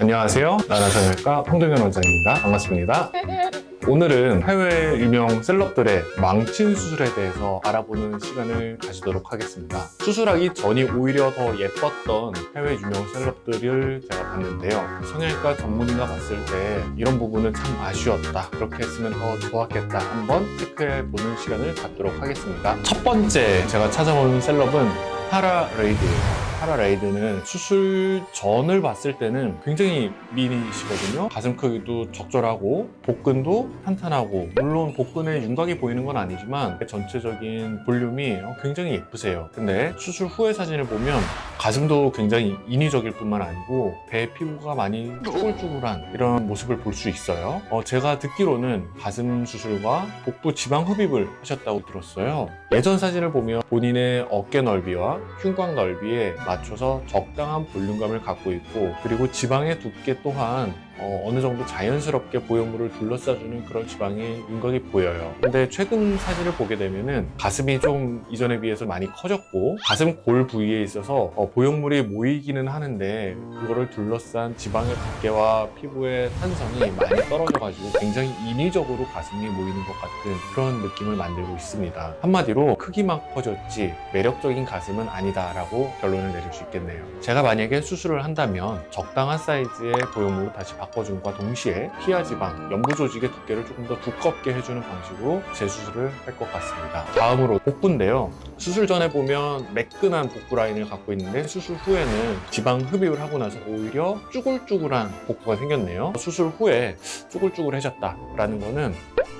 안녕하세요. 나라성형외과 황동현 원장입니다. 반갑습니다. 오늘은 해외 유명 셀럽들의 망친 수술에 대해서 알아보는 시간을 가지도록 하겠습니다. 수술하기 전이 오히려 더 예뻤던 해외 유명 셀럽들을 제가 봤는데요. 성형외과 전문의가 봤을 때 이런 부분은 참 아쉬웠다, 그렇게 했으면 더 좋았겠다, 한번 체크해보는 시간을 갖도록 하겠습니다. 첫 번째 제가 찾아온 셀럽은 파라 레이드예요. 파라 레이드는 수술 전을 봤을 때는 굉장히 미인이시거든요. 가슴 크기도 적절하고 복근도 탄탄하고, 물론 복근에 윤곽이 보이는 건 아니지만 전체적인 볼륨이 굉장히 예쁘세요. 근데 수술 후의 사진을 보면 가슴도 굉장히 인위적일 뿐만 아니고 배 피부가 많이 쭈글쭈글한 이런 모습을 볼 수 있어요. 제가 듣기로는 가슴 수술과 복부 지방 흡입을 하셨다고 들었어요. 예전 사진을 보면 본인의 어깨 넓이와 흉곽 넓이에 맞춰서 적당한 볼륨감을 갖고 있고, 그리고 지방의 두께 또한 어느 정도 자연스럽게 보형물을 둘러싸주는 그런 지방의 윤곽이 보여요. 근데 최근 사진을 보게 되면은 가슴이 좀 이전에 비해서 많이 커졌고, 가슴 골 부위에 있어서 보형물이 모이기는 하는데 그거를 둘러싼 지방의 두께와 피부의 탄성이 많이 떨어져가지고 굉장히 인위적으로 가슴이 모이는 것 같은 그런 느낌을 만들고 있습니다. 한마디로 크기만 커졌지 매력적인 가슴은 아니다라고 결론을 내릴 수 있겠네요. 제가 만약에 수술을 한다면 적당한 사이즈의 보형물을 다시 바꿔줌과 동시에 피하 지방, 연부 조직의 두께를 조금 더 두껍게 해주는 방식으로 재수술을 할 것 같습니다. 다음으로 복부인데요. 수술 전에 보면 매끈한 복부 라인을 갖고 있는데 수술 후에는 지방 흡입을 하고 나서 오히려 쭈글쭈글한 복부가 생겼네요. 수술 후에 쭈글쭈글해졌다라는 거는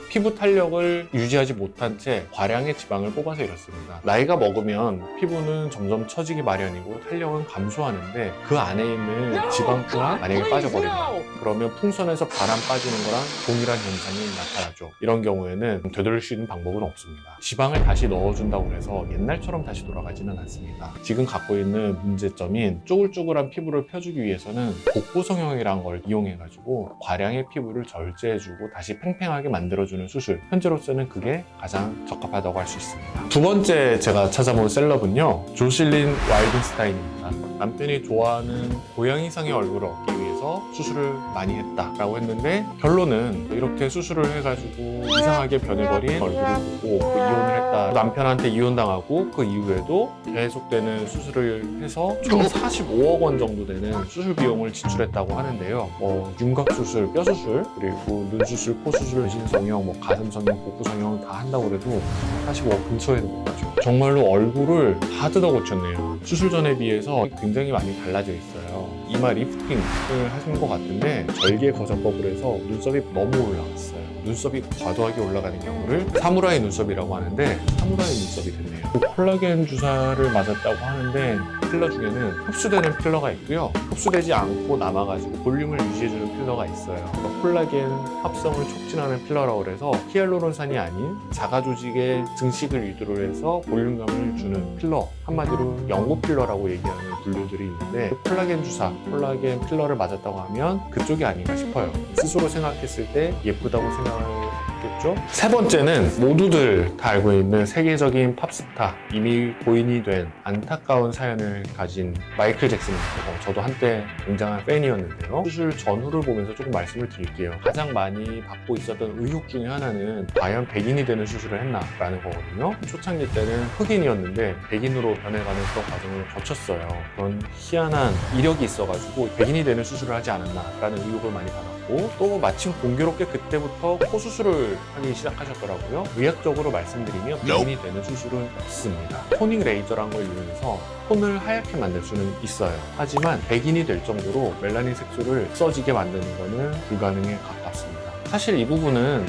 피부 탄력을 유지하지 못한 채 과량의 지방을 뽑아서 이렇습니다. 나이가 먹으면 피부는 점점 처지기 마련이고 탄력은 감소하는데 그 안에 있는 지방 또한 만약에 빠져버린다, 그러면 풍선에서 바람 빠지는 거랑 동일한 현상이 나타나죠. 이런 경우에는 되돌릴 수 있는 방법은 없습니다. 지방을 다시 넣어준다고 해서 옛날처럼 다시 돌아가지는 않습니다. 지금 갖고 있는 문제점인 쭈글쭈글한 피부를 펴주기 위해서는 복부 성형이라는 걸 이용해가지고 과량의 피부를 절제해주고 다시 팽팽하게 만들어주는 수술, 현재로서는 그게 가장 적합하다고 할 수 있습니다. 두 번째 제가 찾아본 셀럽은요, 조실린 와일든스타인입니다. 남편이 좋아하는 고양이상의 얼굴을 얻기 위해서 수술을 많이 했다라고 했는데, 결론은 이렇게 수술을 해가지고 이상하게 변해버린 얼굴을 보고 이혼을 했다. 남편한테 이혼당하고 그 이후에도 계속되는 수술을 해서 총 45억 원 정도 되는 수술 비용을 지출했다고 하는데요. 윤곽 수술, 뼈 수술, 그리고 눈 수술, 코 수술, 전신 성형, 가슴 성형, 복부 성형 다 한다고 해도 45억 근처에도 못 가죠. 정말로 얼굴을 다 뜯어 고쳤네요. 수술 전에 비해서 굉장히 많이 달라져 있어요. 이마 리프팅을 하신 것 같은데 절개 거사법을 해서 눈썹이 너무 올라갔어요. 눈썹이 과도하게 올라가는 경우를 사무라이 눈썹이라고 하는데 사무라이 눈썹이 됐네요. 콜라겐 주사를 맞았다고 하는데 필러 중에는 흡수되는 필러가 있고요, 흡수되지 않고 남아가지고 볼륨을 유지해주는 필러가 있어요. 콜라겐 합성을 촉진하는 필러라고 해서 히알루론산이 아닌 자가 조직의 증식을 유도를 해서 볼륨감을 주는 필러, 한마디로 연고 필러라고 얘기하는 분류들이 있는데, 콜라겐 주사, 콜라겐 필러를 맞았다고 하면 그쪽이 아닌가 싶어요. 스스로 생각했을 때 예쁘다고 생각했겠죠? 세 번째는 모두들 다 알고 있는 세계적인 팝스타, 이미 고인이 된 안타까운 사연을 가진 마이클 잭슨입니다. 저도 한때 굉장한 팬이었는데요. 수술 전후를 보면서 조금 말씀을 드릴게요. 가장 많이 받고 있었던 의혹 중에 하나는 과연 백인이 되는 수술을 했나 라는 거거든요. 초창기 때는 흑인이었는데 백인으로 변해가는 그런 과정을 거쳤어요. 그런 희한한 이력이 있어가지고 백인이 되는 수술을 하지 않았나 라는 의혹을 많이 받았고, 또 마침 공교롭게 그때부터 코 수술을 하기 시작하셨더라고요. 의학적으로 말씀드리면 백인이 되는 수술은 없습니다. 토닝 레이저란 걸 이용해서 톤을 하얗게 만들 수는 있어요. 하지만 백인이 될 정도로 멜라닌 색소를 써지게 만드는 거는 불가능에 가깝습니다. 사실 이 부분은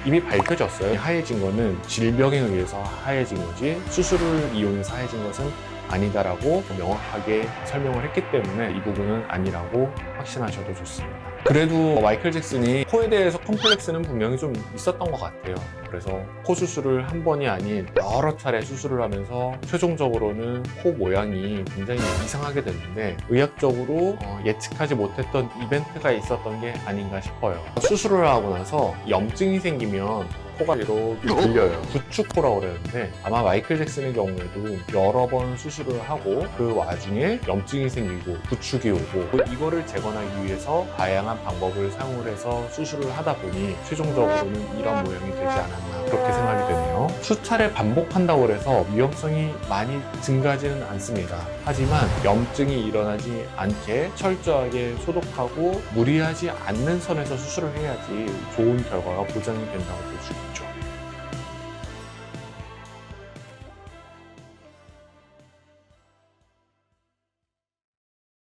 이미 밝혀졌어요. 하얘진 거는 질병에 의해서 하얘진 거지 수술을 이용해서 하얘진 것은 아니다라고 명확하게 설명을 했기 때문에 이 부분은 아니라고 확신하셔도 좋습니다. 그래도 마이클 잭슨이 코에 대해서 컴플렉스는 분명히 좀 있었던 것 같아요. 그래서 코 수술을 한 번이 아닌 여러 차례 수술을 하면서 최종적으로는 코 모양이 굉장히 이상하게 됐는데, 의학적으로 예측하지 못했던 이벤트가 있었던 게 아닌가 싶어요. 수술을 하고 나서 염증이 생기면 코가 이렇게 들려요. 구축코라고 그러는데 아마 마이클 잭슨의 경우에도 여러 번 수술을 하고 그 와중에 염증이 생기고 구축이 오고 이거를 재건하기 위해서 다양한 방법을 사용을 해서 수술을 하다 보니 최종적으로는 이런 모양이 되지 않았나 그렇게 생각이 되네요. 수차례 반복한다고 해서 위험성이 많이 증가하지는 않습니다. 하지만 염증이 일어나지 않게 철저하게 소독하고 무리하지 않는 선에서 수술을 해야지 좋은 결과가 보장이 된다고 볼 수 있죠.